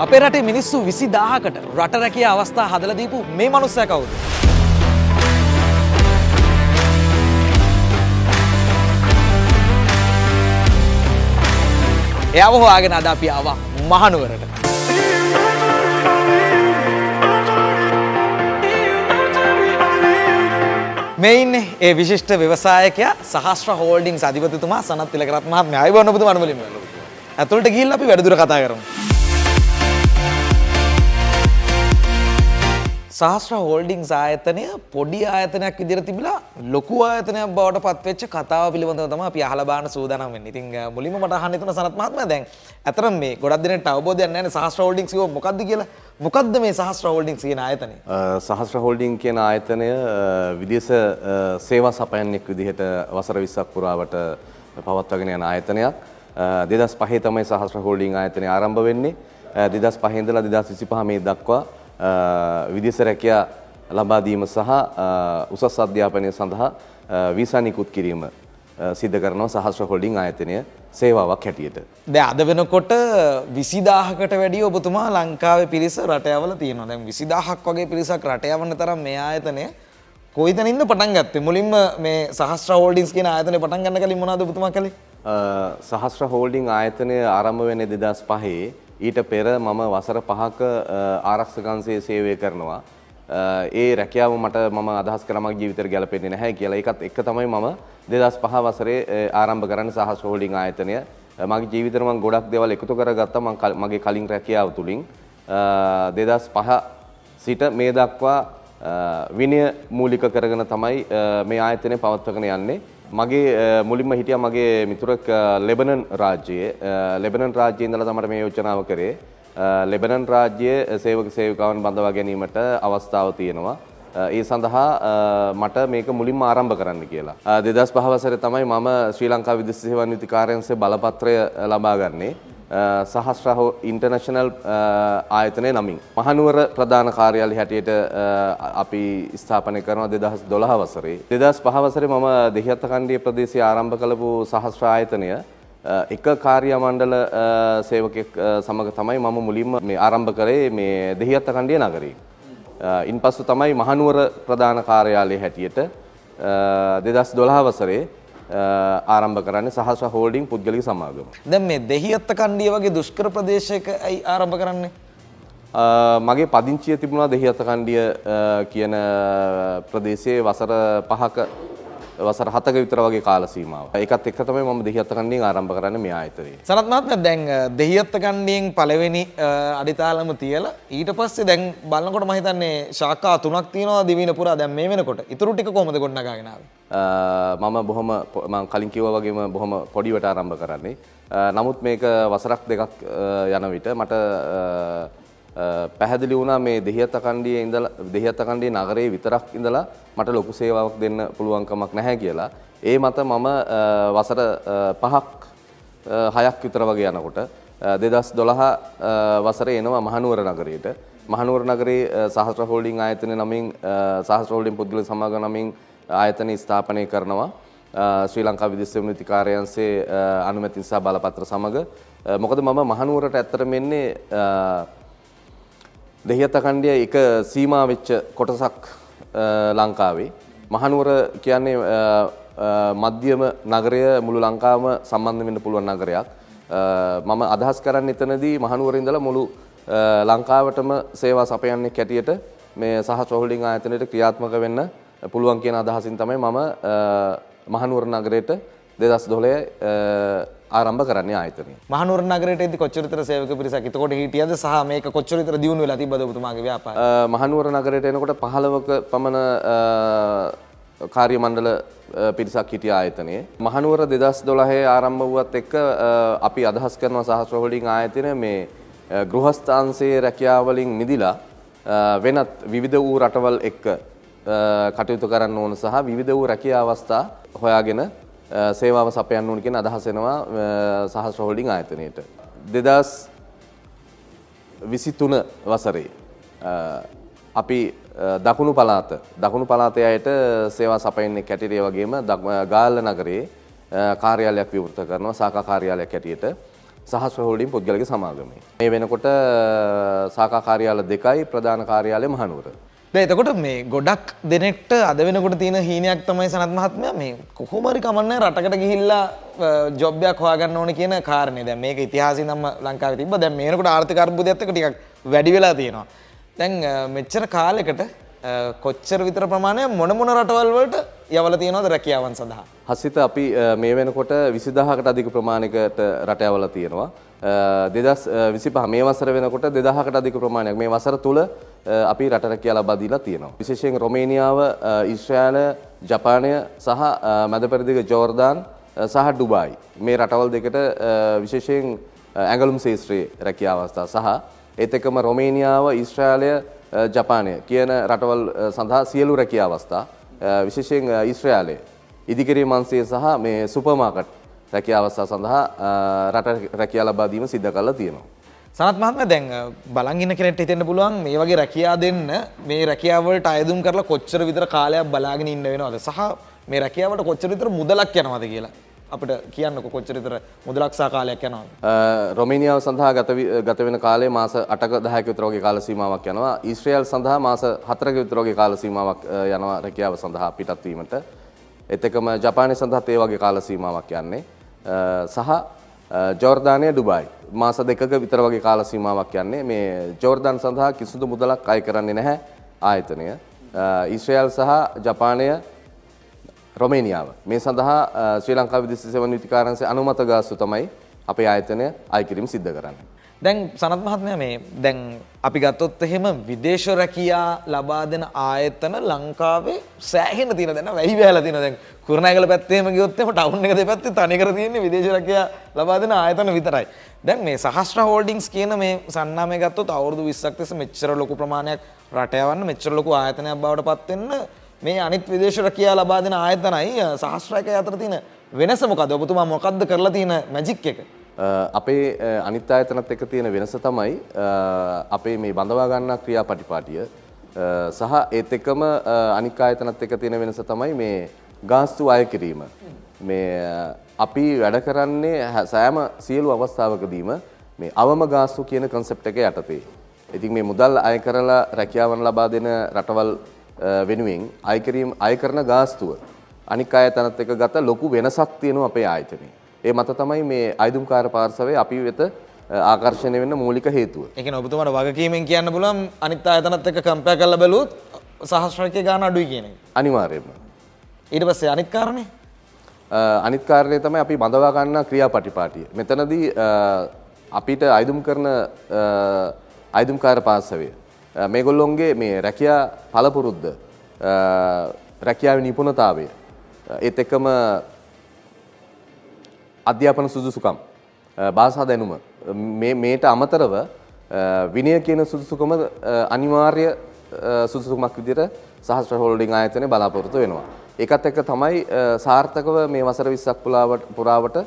අපේ රටේ මිනිස්සු 20000කට රට රැකියා අවස්ථා හදලා දීපු මේ මනුස්සයා කවුද? එයාව හොයාගෙන අද අපි ආවා මහනුවරට. මේ ඉන්නේ ඒ විශිෂ්ට ව්‍යවසායකයා සහස්ත්‍ර හෝල්ඩින්ග්ස් අධිපතිතුමා සනත් තිලකරත්න මහත්මයා. ආයිබෝන් ඔබතුමාට මුලින්ම. ඇතුළට ගිහිල්ලා අපි වැඩිදුර කතා කරමු. සහස්ත්‍ර හෝල්ඩින්ග්ස් ආයතනය පොඩි ආයතනයක් විදිහට තිබිලා ලොකු ආයතනයක් බවට පත්වෙච්ච කතාව පිළිබඳව තමයි අපි අහලා බලන්න සූදානම් වෙන්නේ. ඉතින් මුලින්ම මට අහන්න හිතුණා සනත් මහත්මයා දැන් අතරම මේ ගොඩක් දෙනෙක්ට අවබෝධයක් නැහැ නේ සහස්ත්‍ර හෝල්ඩින්ග්ස් කිව්ව මොකක්ද කියලා. මොකක්ද මේ සහස්ත්‍ර හෝල්ඩින්ග්ස් කියන ආයතනය? සහස්ත්‍ර හෝල්ඩින්ග් කියන ආයතනය විදේශ සේවා සපයන්නෙක් විදිහට වසර 20ක් පුරාවට පවත්වාගෙන යන ආයතනයක්. 2005 තමයි සහස්ත්‍ර හෝල්ඩින්ග් ආයතනය ආරම්භ වෙන්නේ. 2005 ඉඳලා 2025 මේ දක්වා විදේශ රැකියා ලබා දීම සහ උසස් අධ්‍යාපනය සඳහා වීසා නිකුත් කිරීම සිද්ධ කරනවා සහස්ත්‍ර හෝල්ඩින්ග් ආයතනය සේවාවක් හැටියට. දැන් අද වෙනකොට 20000කට වැඩිය ඔබතුමා ලංකාවේ පිරිස රට යවලා තියෙනවා. දැන් 20000ක් වගේ පිරිසක් රට යවන්න තරම් මේ ආයතනය කොයිතනින්ද පටන් ගත්තේ? මුලින්ම මේ සහස්ත්‍ර හෝල්ඩින්ග්ස් කියන ආයතනය පටන් ගන්න කලින් මොනවද ඔබතුමා කළේ? සහස්ත්‍ර හෝල්ඩින්ග් ආයතනය ආරම්භ වෙන්නේ 2005. ඊට පෙර මම වසර 5ක ආරක්ෂක අංශයේ සේවය කරනවා. ඒ රැකියාව මම අදහස් කරා මගේ ජීවිතේට ගැලපෙන්නේ නැහැ කියලා. ඒකත් එක්ක තමයි මම 2005 වසරේ ආරම්භ කරන්නේ සහස්ත්‍ර හෝල්ඩින්ග් ආයතනය. මගේ ජීවිතේට මම ගොඩක් දේවල් එකතු කරගත්තා මගේ කලින් රැකියාව තුලින්. 2005 සිට මේ දක්වා විනය මූලික කරගෙන තමයි මේ ආයතනය පවත්වාගෙන යන්නේ. මගේ මුලින්ම හිටියා මගේ මිතුරෙක් ලෙබනන් රාජ්‍යයේ ඉඳලා තමයි මේ යෝජනාව කරේ. ලෙබනන් රාජ්‍යයේ සේවක සේවිකාවන් බඳවා ගැනීමට අවස්ථාව තියෙනවා. ඒ සඳහා මට මේක මුලින්ම ආරම්භ කරන්න කියලා. 2005 වසරේ තමයි මම ශ්‍රී ලංකා විදේශ සේවා නීති කාර්යාංශයේ බලපත්‍රය ලබා ගන්නේ. සහස්ත්‍ර ඉන්ටර්නැෂනල් ආයතනය නමින් මහනුවර ප්‍රධාන කාර්යාලය හැටියට අපි ස්ථාපනය කරනවා 2012 වසරේ. 2005 වසරේ මම දෙහිඅත්ත කණ්ඩිය ප්‍රදේශයේ ආරම්භ කළපු සහස්ත්‍ර ආයතනය එක කාර්ය මණ්ඩල සේවකෙක් සමග තමයි මම මුලින්ම මේ ආරම්භ කරේ මේ දෙහිඅත්ත කණ්ඩිය නගරේ. ඉන්පසු තමයි මහනුවර ප්‍රධාන කාර්යාලය හැටියට 2012 වසරේ ආරම්භ කරන්නේ සහස්ත්‍ර හෝල්ඩින්ග් පුද්ගලික සමාගම. දැන් මේ දෙහිඅත්ත කණ්ඩිය වගේ දුෂ්කර ප්‍රදේශයක ආරම්භ කරන්නේ? මගේ පදිංචිය තිබුණා දෙහිඅත්ත කණ්ඩිය කියන ප්‍රදේශයේ වසර 7ක විතර වගේ කාල සීමාව. ඒකත් එක්ක තමයි මම දෙහිඅත්ත කණ්ඩියෙන් ආරම්භ කරන්නේ මේ ආයතනය. සනත් මහත්මයා දැන් දෙහිඅත්ත කණ්ඩියෙන් පළවෙනි අඩිතාලම තියලා ඊට පස්සේ දැන් බලනකොට මම හිතන්නේ ශාඛා 3ක් තියෙනවා දිවින පුරා දැන් මේ වෙනකොට. ඊටු ටික කොහොමද ගොඩනගාගෙන ආවේ? මම කලින් කිව්වා වගේම බොහොම පොඩිවට ආරම්භ කරන්නේ. නමුත් මේක වසරක් දෙකක් යන විට මට පැහැදිලි වුණා මේ දෙහිඅත්ත කණ්ඩියේ නගරේ විතරක් ඉඳලා මට ලොකු සේවාවක් දෙන්න පුළුවන් කමක් නැහැ කියලා. ඒ මත මම වසර 6ක් විතර වගේ යනකොට 2012 වසරේ එනවා මහනුවර නගරයට. මහනුවර නගරේ සහස්ත්‍ර හෝල්ඩින්ග් ආයතනය නමින් සහස්ත්‍ර හෝල්ඩින්ග් පුද්ගලික සමාගම නමින් ආයතනය ස්ථාපනය කරනවා. ශ්‍රී ලංකා විදේශ සේවා නීති කාර්යාංශයේ අනුමැති සහ බලපත්‍ර සමග. මොකද මම මහනුවරට ඇත්තටම එන්නේ දෙහිඅත්ත කණ්ඩිය එක සීමා වෙච්ච කොටසක් ලංකාවේ. මහනුවර කියන්නේ මධ්‍යම නගරය මුළු ලංකාවම සම්බන්ධ වෙන්න පුළුවන් නගරයක්. මම අදහස් කරන්නේ එතනදී මහනුවර ඉඳලා මුළු ලංකාවටම සේවා සපයන්නේ කැටියට මේ සහස්ත්‍ර හෝල්ඩින්ග් ආයතනයට ක්‍රියාත්මක වෙන්න පුළුවන් කියන අදහසින් තමයි මම මහනුවර නගරයට 2012 ආරම්භ කරන්නේ ආයතනය. මහනුවර නගරයට එද්දි කොච්චර විතර සේවක පිරිසක් එතකොට හිටියද සහ මේක කොච්චර විතර දියුණු වෙලා තිබ්බද ඔබතුමාගේ ව්‍යාපාරය? මහනුවර නගරයට එනකොට 15ක පමණ කාර්ය මණ්ඩල පිරිසක් හිටිය ආයතනයේ. මහනුවර 2012 ආරම්භ වුවත් එක්ක අපි අදහස් කරනවා සහස්ත්‍ර හෝල්ඩින්ග් ආයතනය මේ ගෘහස්ථාංශයේ රැකියාව වලින් මිදිලා වෙනත් විවිධ වූ රටවල් එක්ක කටයුතු කරන්න ඕන සහ විවිධ වූ රැකියා අවස්ථා හොයාගෙන සේවාව සපයන්න ඕන කියන අදහස එනවා සහස්ත්‍ර හෝල්ඩින්ග් ආයතනයට. 2023 වසරේ අපි දකුණු පළාතේ අයට සේවා සපයන්නේ කැටිරිය වගේම ගාල්ල නගරයේ කාර්යාලයක් විවෘත කරනවා ශාඛා කාර්යාලයක් හැටියට. සහස්‍ර හෝල්ඩින් පුද්ගලික සමාගමේ. මේ වෙනකොට සාකා කාර්යාල 2යි ප්‍රධාන කාර්යාලය මහනුවර. දැන් එතකොට මේ ගොඩක් දෙනෙක්ට අද වෙනකොට තියෙන හීනයක් තමයි සනත් මහත්මයා මේ කොහොම හරි කමන්නේ රටකට ගිහිල්ලා ජොබ් එකක් හොයාගන්න ඕනේ කියන කාරණේ. දැන් මේක ඉතිහාසයෙන් නම් ලංකාවේ තිබ්බා. දැන් මේ වෙනකොට ආර්ථික අර්බුදයත් එක්ක ටිකක් වැඩි වෙලා තියෙනවා. දැන් මෙච්චර කාලයකට කොච්චර විතර ප්‍රමාණයක් මොන රටවල් වලට යවලා තියෙනවද රැකියාවන් සඳහා? හසිත අපි මේ වෙනකොට 20000කට අධික ප්‍රමාණයකට රට යවලා තියෙනවා. 2025 මේ වසර වෙනකොට 2000කට අධික ප්‍රමාණයක් මේ වසර තුල අපි රට රැකියාව ලබා දීලා තියෙනවා. විශේෂයෙන් රොමේනියාව, ඊශ්‍රායලය, ජපානය සහ මැද පෙරදිග ජෝර්දාන් සහ ඩුබායි මේ රටවල් දෙකට විශේෂයෙන් ඇඟලුම් ශාස්ත්‍රයේ රැකියාව අවස්ථා සහ ඒත් එක්කම රොමේනියාව, ඊශ්‍රායලය, ජපානය කියන රටවල් සඳහා සියලු රැකියාව අවස්ථා විශේෂයෙන් ඊශ්‍රායලයේ ඉදිකිරීම් අංශය සහ මේ සුපර් මාකට් රැකියාව අවස්ථා සඳහා රට රැකියාව ලබා දීම සිදු කරලා තියෙනවා. සනත් මහත්මයා දැන් බලන් ඉන්න කෙනෙක්ට හිතෙන්න පුළුවන් මේ වගේ රැකියාව දෙන්න මේ රැකියාව වලට අයදුම් කරලා කොච්චර විතර කාලයක් බලාගෙන ඉන්න වෙනවද සහ මේ රැකියාවට කොච්චර විතර මුදලක් යනවද කියලා අපිට කියන්නකො කොච්චර විතර මුදලක් සහ කාලයක් යනවද? රොමේනියාව සඳහා ගත වෙන කාලය මාස 8ක 10ක විතර වගේ කාල සීමාවක් යනවා. ඊශ්‍රායල් සඳහා මාස 4ක විතර වගේ කාල සීමාවක් යනවා රැකියාව සඳහා පිටත් වීමට. ඒත් එක්කම ජපානය සඳහාත් ඒ වගේ කාල සීමාවක් යන්නේ. සහ ජෝර්දානය, ඩුබායි මාස 2ක විතර වගේ කාල සීමාවක් යන්නේ. මේ ජෝර්දාන් සඳහා කිසිදු මුදලක් අය කරන්නේ නැහැ ආයතනය. ඊශ්‍රායල් සහ ජපානය, රොමේනියාව මේ සඳහා ශ්‍රී ලංකා විදේශ සේවා නීති කාර්යාංශයේ අනුමත ගාස්තු තමයි අපේ ආයතනය අය කිරීම සිද්ධ කරන්නේ. දැන් සනත් මහත්මයා මේ දැන් අපි ගත්තොත් එහෙම විදේශ රැකියා ලබා දෙන ආයතන ලංකාවේ සෑහෙන තියෙන දැන් වැඩි වෙලා තියෙනවා. දැන් කුරුණෑගල පැත්තේ එහෙම ගියොත් එහෙම ටවුන් එක දෙපැත්තේ තනිකර තියෙන්නේ විදේශ රැකියා ලබා දෙන ආයතන විතරයි. දැන් මේ සහස්‍ර හෝල්ඩින්ග්ස් කියන මේ සන්නාමය ගත්තොත් අවුරුදු 20ක් තිස්සේ මෙච්චර ලොකු ප්‍රමාණයක් රට යවන්න මෙච්චර ලොකු ආයතනයක් බවට පත් වෙන්න මේ අනිත් විදේශ රැකියාව ලබා දෙන ආයතනයි සහස්‍රයකයි අතර තියෙන වෙනස මොකද? ඔබතුමා මොකද්ද කරලා තියෙන මැජික් එක? අපේ අනිත් ආයතනත් එක්ක තියෙන වෙනස තමයි අපේ මේ බඳවා ගන්නා ක්‍රියාපටිපාටිය සහ ඒත් එක්කම අනික් ආයතනත් එක්ක තියෙන වෙනස තමයි මේ ගාස්තු අය කිරීම. මේ අපි වැඩ කරන්නේ සෑම සියලු අවස්ථාවකදීම මේ අවම ගාස්තු කියන concept එක යටතේ. ඉතින් මේ මුදල් අය කරලා රැකියාවන් ලබා දෙන රටවල් වෙනුවෙන් අය කරන ගාස්තුව අනික් ආයතනත් එක්ක ගත ලොකු වෙනසක් තියෙනවා අපේ ආයතනයේ. ඒ මත තමයි මේ අයිදුම්කාර පාර්ශවයේ අපි වෙත ආකර්ෂණය වෙන්න මූලික හේතුව. ඒ කියන්නේ ඔබතුමාට වගකීමෙන් කියන්න පුළුවන් අනිත් ආයතනත් එක්ක කම්පෙයාර් කරලා බැලුවොත් සහස්‍රකයේ ගාන අඩුයි කියන එක. අනිවාර්යයෙන්ම. ඊට පස්සේ අනිත් කාරණේ? අනිත් කාරණේ තමයි අපි බඳවා ගන්න ක්‍රියාපටිපාටිය. මෙතනදී අපිට අයිදුම් කරන අයිදුම්කාර පාර්ශවය මේගොල්ලොන්ගේ මේ රැකියා පළපුරුද්ද රැකියාවේ නිපුණතාවය ඒත් එක්කම අධ්‍යාපන සුදුසුකම් භාෂා දැනුම මේට අමතරව විනය කියන සුදුසුකම අනිවාර්ය සුදුසුකමක් විදිහට සහස්‍ර හෝල්ඩින් ආයතනය බලාපොරොත්තු වෙනවා. ඒකත් එක්ක තමයි සාර්ථකව මේ වසර 20ක් පුරාවට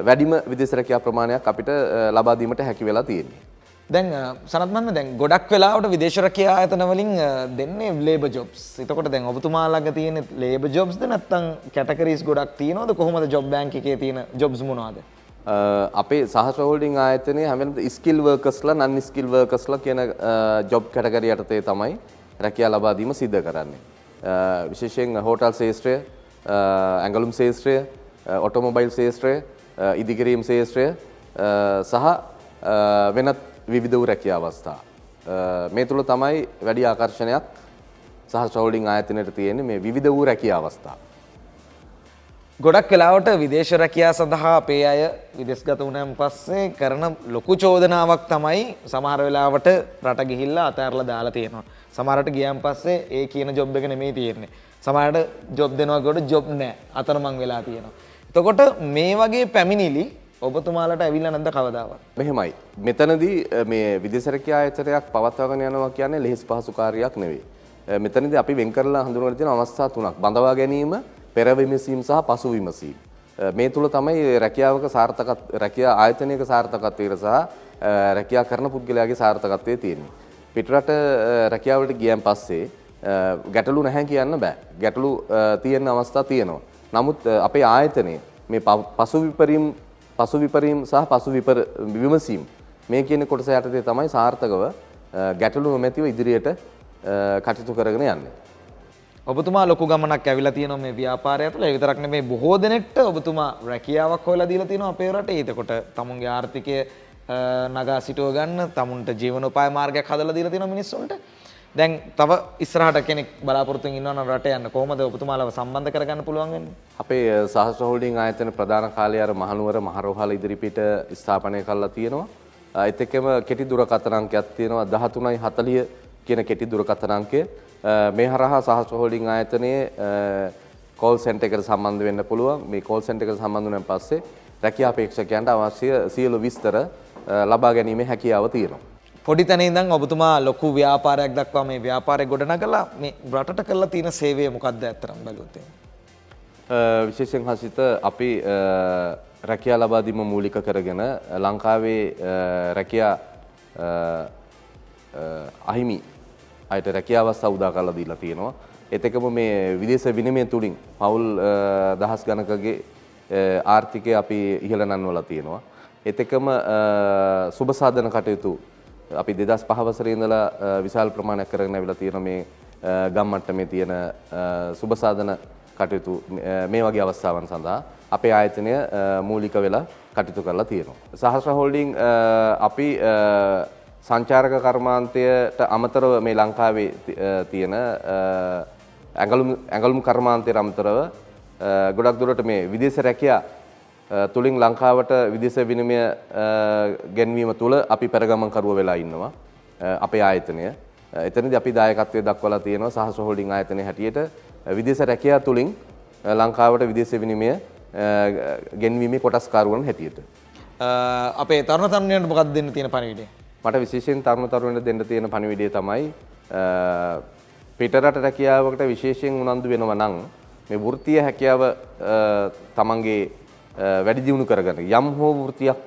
වැඩිම විදේශ රැකියා ප්‍රමාණයක් අපිට ලබා දීමට හැකි වෙලා තියෙන්නේ. දැන් සනත් මහත්මයා දැන් ගොඩක් වෙලාවට විදේශ රැකියා ආයතන වලින් දෙන්නේ ලේබර් ජොබ්ස්. එතකොට දැන් ඔබතුමා ළඟ තියෙන ලේබර් ජොබ්ස්ද නැත්නම් කැටගරිස් ගොඩක් තියෙනවද? කොහොමද ජොබ් බැංක් එකේ තියෙන ජොබ්ස් මොනවද? අපේ සහස්‍ර හෝල්ඩින් ආයතනයේ හැම වෙලේම ස්කිල් වර්කර්ස්ලා නන් ස්කිල් වර්කර්ස්ලා කියන ජොබ් කැටගරි යටතේ තමයි රැකියාව ලබා දීම සිද්ධ කරන්නේ. විශේෂයෙන් හෝටල් ශාස්ත්‍රය, ඇඟලුම් ශාස්ත්‍රය, ඔටෝමොබයිල් ශාස්ත්‍රය, ඉදිකිරීම් ශාස්ත්‍රය සහ වෙනත් විවිධ වූ රැකියා අවස්ථා. මේ තුල තමයි වැඩි ආකර්ෂණයක් සහස්‍ර හෝල්ඩින් ආයතනයට තියෙන්නේ මේ විවිධ වූ රැකියා අවස්ථා. ගොඩක් වෙලාවට විදේශ රැකියා සඳහා අපේ අය විදේශගත වුණාන් පස්සේ කරන ලොකු චෝදනාවක් තමයි සමහර වෙලාවට රට ගිහිල්ලා අතහැරලා දාලා තියෙනවා. සමහරට ගියන් පස්සේ ඒ කියන ජොබ් එක නෙමෙයි තියෙන්නේ. සමහරට ජොබ් දෙනවා කොට ජොබ් නැහැ. අතරමං වෙලා තියෙනවා. එතකොට මේ වගේ පැමිණිලි ඔබතුමාලට ඇවිල්ලා නැද්ද කවදාවත්? මෙහෙමයි. මෙතනදී මේ විදේශ රැකියා ආයතනයක් පවත්වාගෙන යනවා කියන්නේ ලෙහෙසි පහසු කාර්යයක් නෙවෙයි. මෙතනදී අපි වෙන් කරලා හඳුන්වලා තියෙන අවස්ථා තුනක්. බඳවා ගැනීම, පෙර විමසීම සහ පසු විමසීම. මේ තුල තමයි රැකියා ආයතනයක සාර්ථකත්වය සහ රැකියා කරන පුද්ගලයාගේ සාර්ථකත්වය තියෙන්නේ. පිටරට රැකියාවලට ගියන් පස්සේ ගැටලු නැහැ කියන්න බෑ. ගැටලු තියෙන අවස්ථා තියෙනවා. නමුත් අපේ ආයතනයේ මේ පසු විපරීම් සහ පසු විමසීම් මේ කියන කොටස යටතේ තමයි සාර්ථකව ගැටලු නොමැතිව ඉදිරියට කටයුතු කරගෙන යන්නේ. ඔබතුමා ලොකු ගමනක් ඇවිල්ලා තියෙනවා මේ ව්‍යාපාරය තුළ. ඒ විතරක් නෙමෙයි බොහෝ දෙනෙක්ට ඔබතුමා රැකියාවක් හොයලා දීලා තියෙනවා අපේ රටේ. එතකොට තමුන්ගේ ආර්ථිකය නගා සිටුව ගන්න, තමුන්ට ජීවනෝපාය මාර්ගයක් හදලා දීලා තියෙනවා මිනිස්සුන්ට. දැන් තව ඉස්සරහට කෙනෙක් බලාපොරොත්තුෙන් ඉන්නවා නම් රට යන්න කොහොමද ඔබතුමාලව සම්බන්ධ කරගන්න පුළුවන් වෙන්නේ? අපේ සහස්‍ර හෝල්ඩින් ආයතන ප්‍රධාන කාර්යාලය අර මහනුවර මහරෝහල ඉදිරිපිට ස්ථාපනය කරලා තියෙනවා. ඒත් එක්කම කෙටි දුරකථන අංකයක් තියෙනවා 1340 කියන කෙටි දුරකථන අංකය. මේ හරහා සහස්‍ර හෝල්ඩින් ආයතනයේ කෝල් සෙන්ටර් එකට සම්බන්ධ වෙන්න පුළුවන්. මේ කෝල් සෙන්ටර් එකට සම්බන්ධ වුණාන් පස්සේ රැකියා අපේක්ෂකයන්ට අවශ්‍ය සියලු විස්තර ලබා ගැනීමේ හැකියාව තියෙනවා. පොඩි තැන ඉඳන් ඔබතුමා ලොකු ව්‍යාපාරයක් දක්වා මේ ව්‍යාපාරය ගොඩනගලා මේ රටට කරලා තියෙන සේවය මොකක්ද ඇත්තටම බැලුවොත් විශේෂයෙන් හසිත අපි රැකියා ලබා දීම මූලික කරගෙන ලංකාවේ රැකියා අහිමි අයට රැකියාව අවස්ථා උදා කරලා දීලා තියෙනවා. ඒත් එක්කම මේ විදේශ විනිමය තුලින් පවුල් දහස් ගණකගේ ආර්ථිකය අපි ඉහළ නංවලා තියෙනවා. ඒත් එක්කම සුබ සාධන කටයුතු අපි 2005 වසරේ ඉඳලා විශාල ප්‍රමාණයක් කරගෙන ආවිලා තියෙන මේ ගම් මට්ටමේ තියෙන සුබ සාධන කටයුතු මේ වගේ අවස්ථාවන් සඳහා අපේ ආයතනය මූලික වෙලා කටයුතු කරලා තියෙනවා. සහස්‍ර හෝල්ඩින් අපි සංචාරක කර්මාන්තයට අමතරව මේ ලංකාවේ තියෙන ඇඟලුම් කර්මාන්තයට අමතරව ගොඩක් දුරට මේ විදේශ රැකියා තුලින් ලංකාවට විදේශ විනිමය ගෙන්වීම තුළ අපි පෙරගමන්කරුව වෙලා ඉන්නවා අපේ ආයතනය. එතනදී අපි දායකත්වයේ දක්වලා තියෙනවා සහස්‍ර හෝල්ඩින් ආයතනයේ හැටියට විදේශ රැකියා තුලින් ලංකාවට විදේශ විනිමය ගෙන්වීමේ කොටස්කාරවන් හැටියට. අපේ තරුණ තරුණියන්ට මොකක්ද දෙන්න තියෙන පණිවිඩය? මට විශේෂයෙන් තරුණ තරුණියන්ට දෙන්න තියෙන පණිවිඩය තමයි පිටරට රැකියාවකට විශේෂයෙන් උනන්දු වෙනවා නම් මේ වෘත්තීය හැකියාව තමන්ගේ වැඩි දියුණු කරගන්න යම් හෝ වෘත්තියක්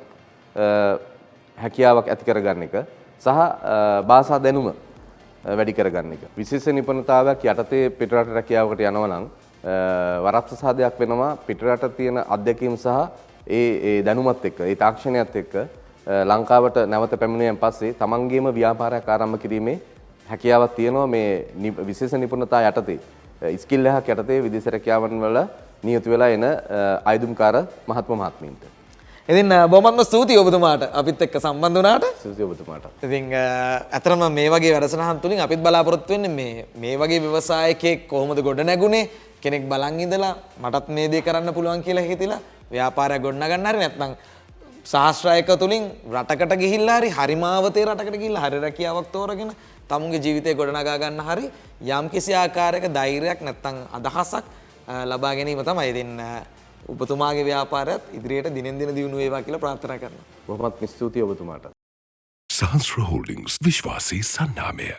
හැකියාවක් ඇති කරගන්න එක සහ භාෂා දැනුම වැඩි කරගන්න එක. විශේෂ නිපුණතාවයක් යටතේ පිටරට රැකියාවකට යනවා නම් වරප්‍රසාදයක් වෙනවා පිටරට තියෙන අත්දැකීම් සහ ඒ දැනුමත් එක්ක ඒ තාක්ෂණයත් එක්ක ලංකාවට නැවත පැමිණෙන පස්සේ තමන්ගේම ව්‍යාපාරයක් ආරම්භ කිරීමේ හැකියාවක් තියෙනවා මේ විශේෂ නිපුණතා යටතේ ස්කිල් එකක් යටතේ විදේශ රැකියාවන් වල නියුතු වෙලා එන ආයුධම්කාර මහත්ම මහත්මීන්ට. ඉතින් බොහොමත්ම ස්තුතියි ඔබතුමාට අපිත් එක්ක සම්බන්ධ වුණාට. ස්තුතියි ඔබතුමාට. ඉතින් අතරම මේ වගේ වැඩසටහන් තුලින් අපිත් බලාපොරොත්තු වෙන්නේ මේ වගේ ව්‍යවසායකයෙක් කොහොමද ගොඩ නැගුණේ කෙනෙක් බලන් ඉඳලා මටත් මේ දේ කරන්න පුළුවන් කියලා හිතලා ව්‍යාපාරයක් ගොඩනගන්න හරි නැත්නම් සහස්‍රායක තුලින් රටකට ගිහිල්ලා හරි හරිමාවතේ රටකට ගිහිල්ලා හරි රැකියාවක් තෝරගෙන තමුන්ගේ ජීවිතේ ගොඩනගා ගන්න හරි යම්කිසි ආකාරයක ධෛර්යයක් නැත්නම් අදහසක් ලබා ගැනීම තමයි. ඉතින් ඔබතුමාගේ ව්‍යාපාරයත් ඉදිරියට දිනෙන් දින දියුණු වේවා කියලා ප්‍රාර්ථනා කරනවා. බොහොමත් ස්තුතියි ඔබතුමාට. Sahasra Holdings විශ්වාසී සන්නාමය